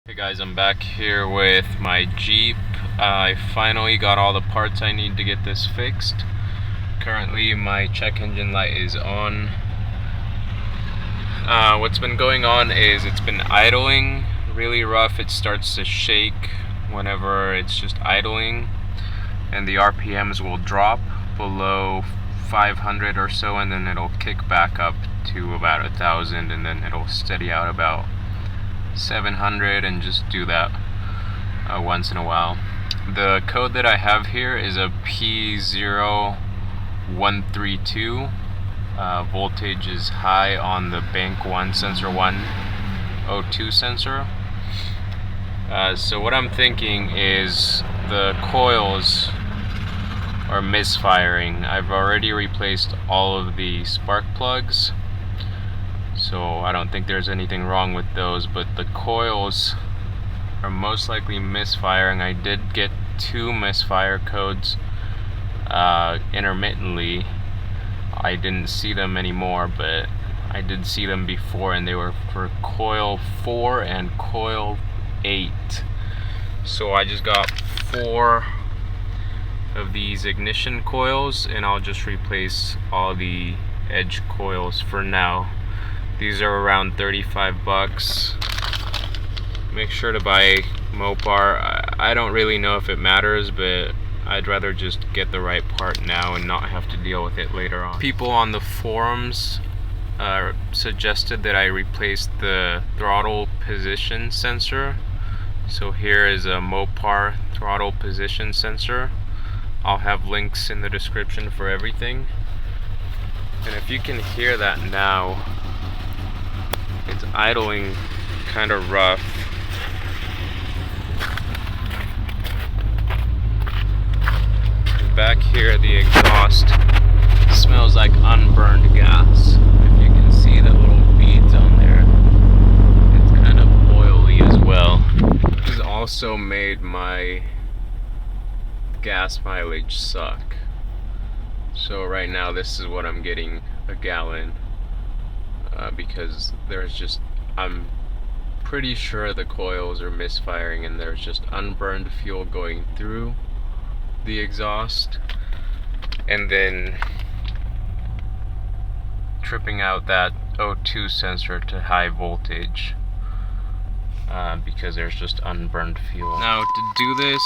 Hey guys, I'm back here with my Jeep. I finally got all the parts I need to get this fixed. Currently my check engine light is on. What's been going on is it's been idling really rough. It starts to shake whenever it's just idling, and the RPMs will drop below 500 or so, and then it'll kick back up to about 1,000, and then it'll steady out about 700 and just do that once in a while. The code that I have here is a P0132. Voltage is high on the bank 1 sensor 102 sensor. So what I'm thinking is the coils are misfiring. I've already replaced all of the spark plugs, so I don't think there's anything wrong with those, but the coils are most likely misfiring. I did get 2 misfire codes intermittently. I didn't see them anymore, but I did see them before, and they were for coil 4 and coil 8. So I just got 4 of these ignition coils, and I'll just replace all the edge coils for now. These are around 35 bucks. Make sure to buy Mopar. I don't really know if it matters, but I'd rather just get the right part now and not have to deal with it later on. People on the forums suggested that I replace the throttle position sensor. So here is a Mopar throttle position sensor. I'll have links in the description for everything. And if you can hear that now, it's idling kind of rough. Back here, the exhaust smells like unburned gas. If you can see the little beads on there, it's kind of oily as well. This has also made my gas mileage suck. So right now, this is what I'm getting a gallon. Because I'm pretty sure the coils are misfiring, and there's just unburned fuel going through the exhaust and then tripping out that O2 sensor to high voltage because there's just unburned fuel. Now to do this,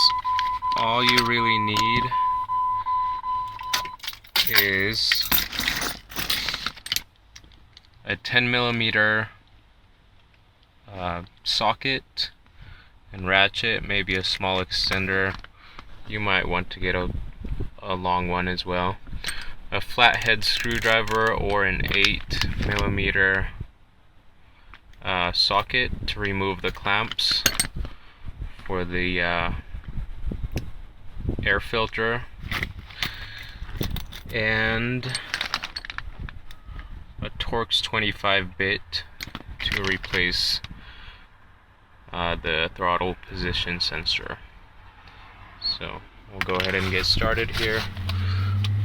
all you really need is a 10mm socket and ratchet, maybe a small extender. You might want to get a long one as well. A flathead screwdriver or an 8mm socket to remove the clamps for the air filter, and a Torx 25-bit to replace the throttle position sensor. So we'll go ahead and get started here.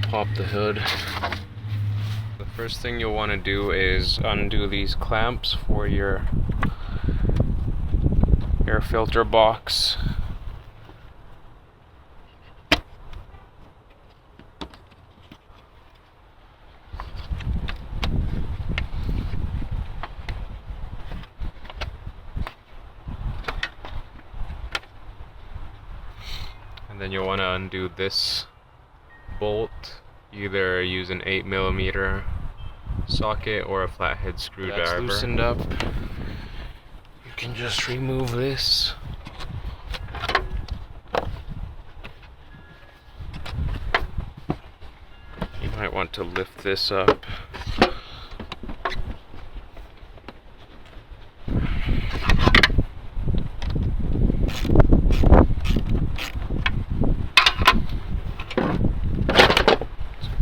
Pop the hood. The first thing you'll want to do is undo these clamps for your air filter box. And then you'll want to undo this bolt. Either use an 8mm socket or a flathead screwdriver. That's loosened up. You can just remove this. You might want to lift this up.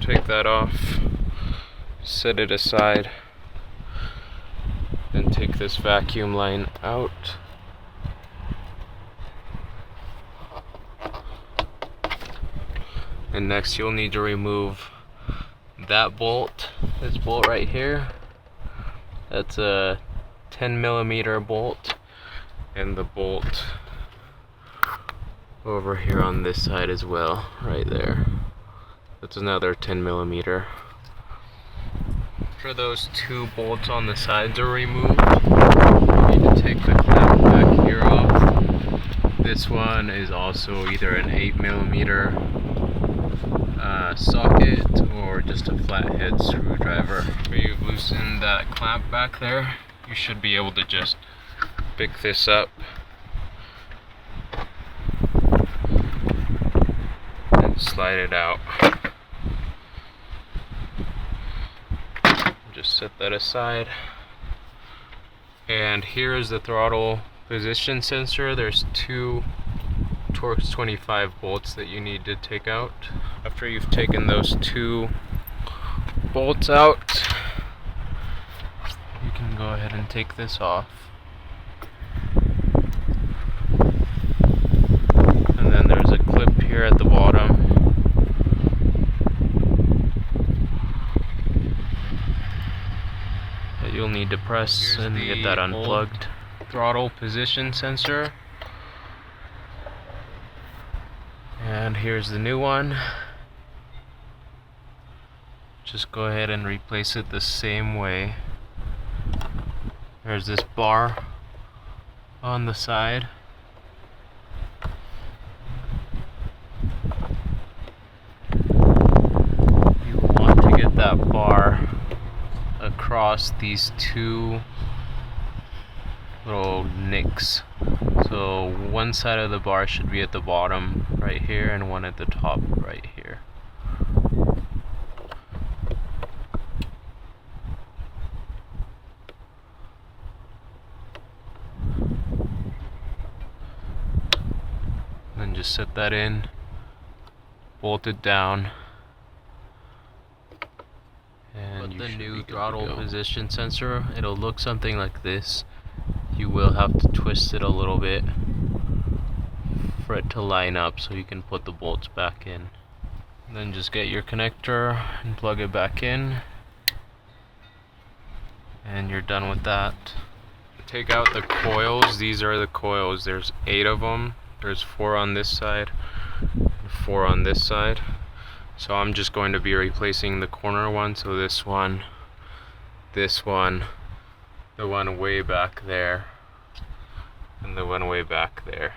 Take that off, set it aside, then take this vacuum line out. And next you'll need to remove that bolt, this bolt right here. That's a 10mm bolt. and the bolt over here on this side as well, right there. That's another 10mm. After those two bolts on the sides are removed, you need to take the cap back here off. This one is also either an 8mm socket or just a flathead screwdriver. After you've loosened that clamp back there, you should be able to just pick this up and slide it out. Just set that aside. And here is the throttle position sensor. There's two Torx 25 bolts that you need to take out. After you've taken those two bolts out, you can go ahead and take this off. And then there's a clip here at the bottom. That you'll need to press and get that unplugged. Throttle position sensor. And here's the new one. Just go ahead and replace it the same way. There's this bar on the side. You want to get that bar across these two little nicks. So one side of the bar should be at the bottom right here and one at the top right here. Then just set that in, bolt it down, and the new throttle position sensor, it'll look something like this. You will have to twist it a little bit for it to line up so you can put the bolts back in. And then just get your connector and plug it back in, and you're done with that. Take out the coils. These are the coils. There's 8 of them. There's 4 on this side and 4 on this side. So I'm just going to be replacing the corner one. So this one, the one way back there, and the one way back there.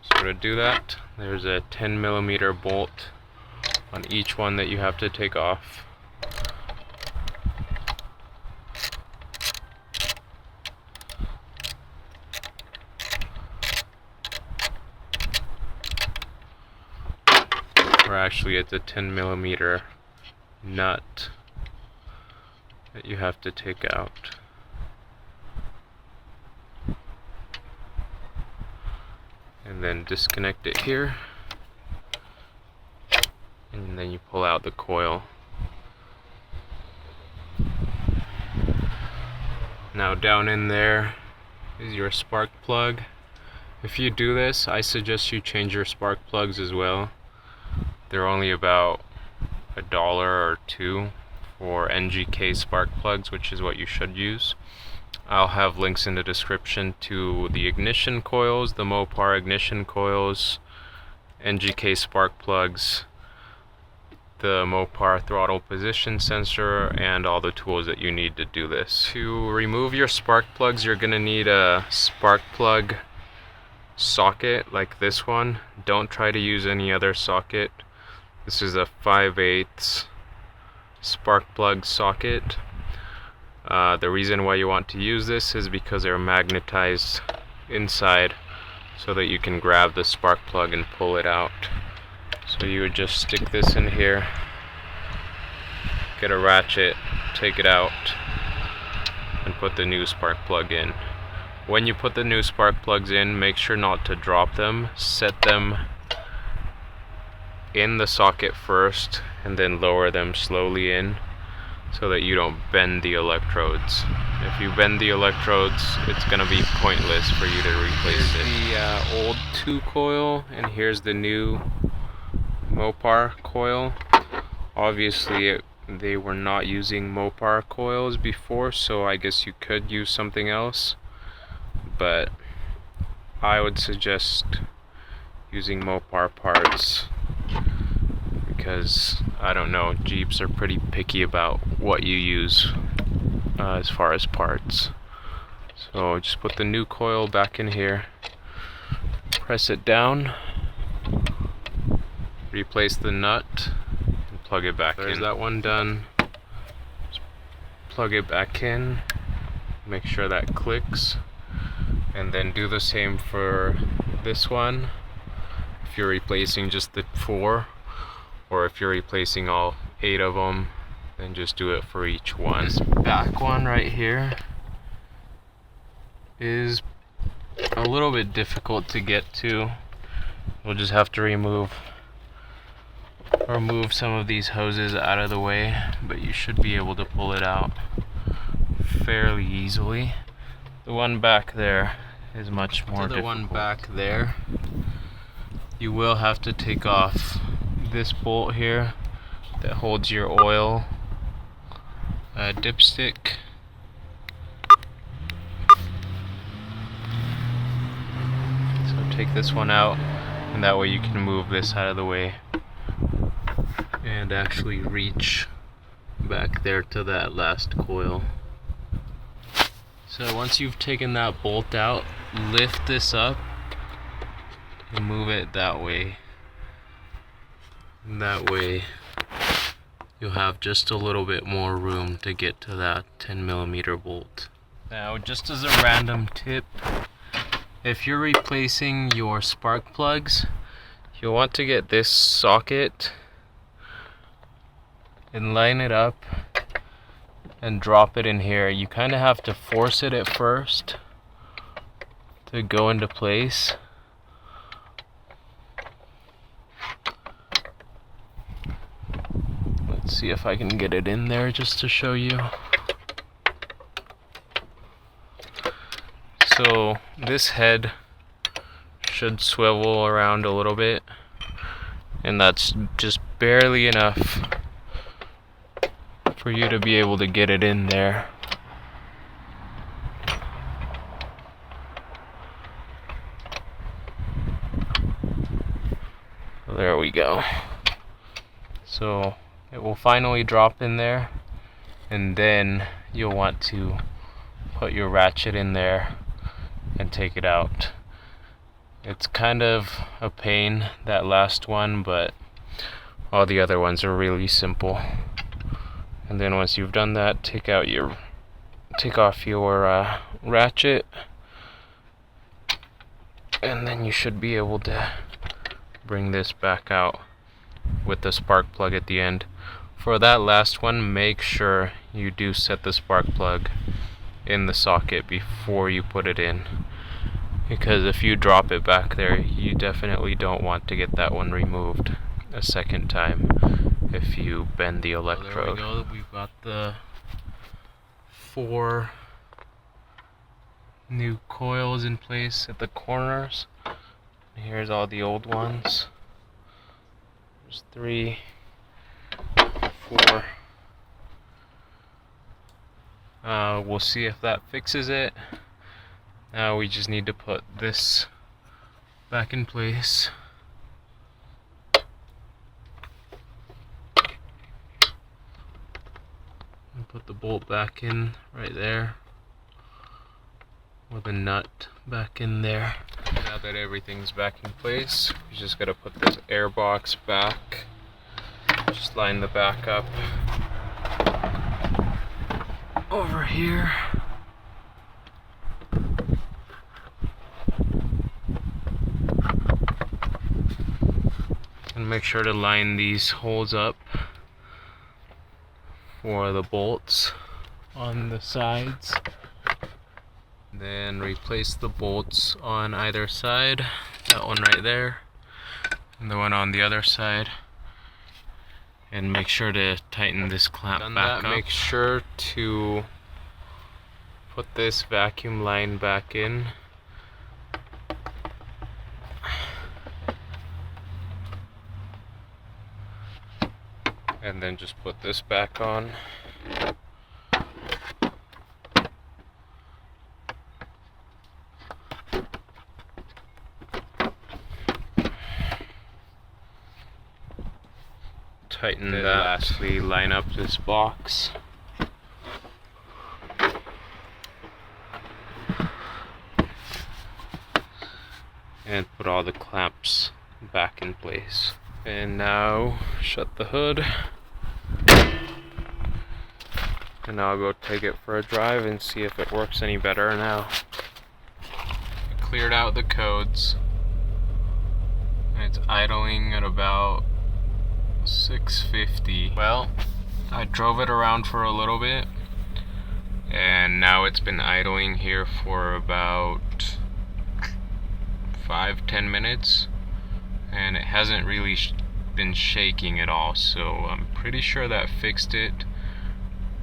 So to do that, there's a 10mm bolt on each one that you have to take off. Or actually, it's a 10mm nut that you have to take out. And then disconnect it here, and then you pull out the coil. Now down in there is your spark plug. If you do this, I suggest you change your spark plugs as well. They're only about $1 or $2 for NGK spark plugs, which is what you should use. I'll have links in the description to the ignition coils, the Mopar ignition coils, NGK spark plugs, the Mopar throttle position sensor, and all the tools that you need to do this. To remove your spark plugs, you're going to need a spark plug socket like this one. Don't try to use any other socket. This is a 5/8 spark plug socket. The reason why you want to use this is because they're magnetized inside so that you can grab the spark plug and pull it out. So you would just stick this in here, get a ratchet, take it out, and put the new spark plug in. When you put the new spark plugs in, make sure not to drop them. Set them in the socket first and then lower them slowly in so that you don't bend the electrodes. If you bend the electrodes, it's going to be pointless for you to replace it. Here's the old 2 coil, and here's the new Mopar coil. Obviously they were not using Mopar coils before, so I guess you could use something else. but I would suggest using Mopar parts, because I don't know, Jeeps are pretty picky about what you use as far as parts. So just put the new coil back in here, press it down, replace the nut, and plug it back in. There's that one done. Just plug it back in, make sure that clicks, and then do the same for this one if you're replacing just the 4, or if you're replacing all 8 of them, then just do it for each one. This back one right here is a little bit difficult to get to. We'll just have to remove some of these hoses out of the way, but you should be able to pull it out fairly easily. The one back there is much more difficult. The one back there, you will have to take off this bolt here that holds your oil dipstick. So take this one out, and that way you can move this out of the way and actually reach back there to that last coil. So once you've taken that bolt out, lift this up and move it that way. That way you'll have just a little bit more room to get to that 10mm bolt. Now, just as a random tip, if you're replacing your spark plugs, you'll want to get this socket and line it up and drop it in here. You kind of have to force it at first to go into place. Let's see if I can get it in there just to show you. So this head should swivel around a little bit, and that's just barely enough for you to be able to get it in there. There we go. So it will finally drop in there, and then you'll want to put your ratchet in there and take it out. It's kind of a pain, that last one, but all the other ones are really simple. And then once you've done that, take off your ratchet, and then you should be able to bring this back out with the spark plug at the end. For that last one, make sure you do set the spark plug in the socket before you put it in, because if you drop it back there, you definitely don't want to get that one removed a second time if you bend the electrode. There we go. We've got the 4 new coils in place at the corners. Here's all the old ones. There's 3, 4. We'll see if that fixes it. Now we just need to put this back in place. And put the bolt back in right there, with a nut back in there. Now that everything's back in place, we just gotta put this air box back. Just line the back up over here. And make sure to line these holes up for the bolts on the sides. Then replace the bolts on either side. That one right there, and the one on the other side. And make sure to tighten this clamp back up. Make sure to put this vacuum line back in. And then just put this back on. tighten that. Lastly, line up this box. And put all the clamps back in place. And now shut the hood. And I'll go take it for a drive and see if it works any better now. I cleared out the codes. It's idling at about 650. Well, I drove it around for a little bit, and now it's been idling here for about 5-10 minutes, and it hasn't really been shaking at all, so I'm pretty sure that fixed it.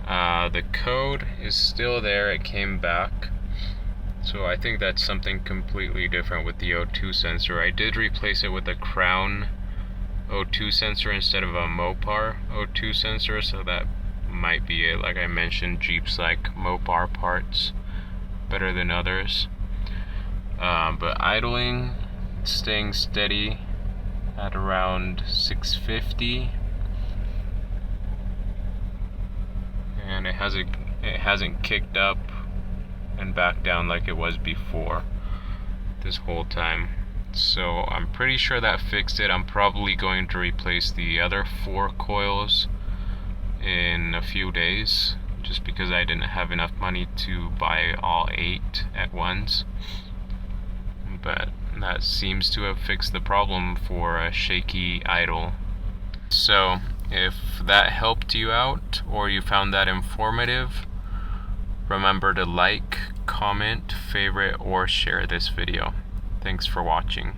The code is still there, it came back, so I think that's something completely different with the O2 sensor. I did replace it with a Crown O2 sensor instead of a Mopar O2 sensor, so that might be it. Like I mentioned, Jeeps like Mopar parts better than others. But idling, staying steady at around 650, and it hasn't kicked up and back down like it was before this whole time. So I'm pretty sure that fixed it. I'm probably going to replace the other 4 coils in a few days, just because I didn't have enough money to buy all 8 at once. But that seems to have fixed the problem for a shaky idle. So if that helped you out, or you found that informative, remember to like, comment, favorite, or share this video. Thanks for watching.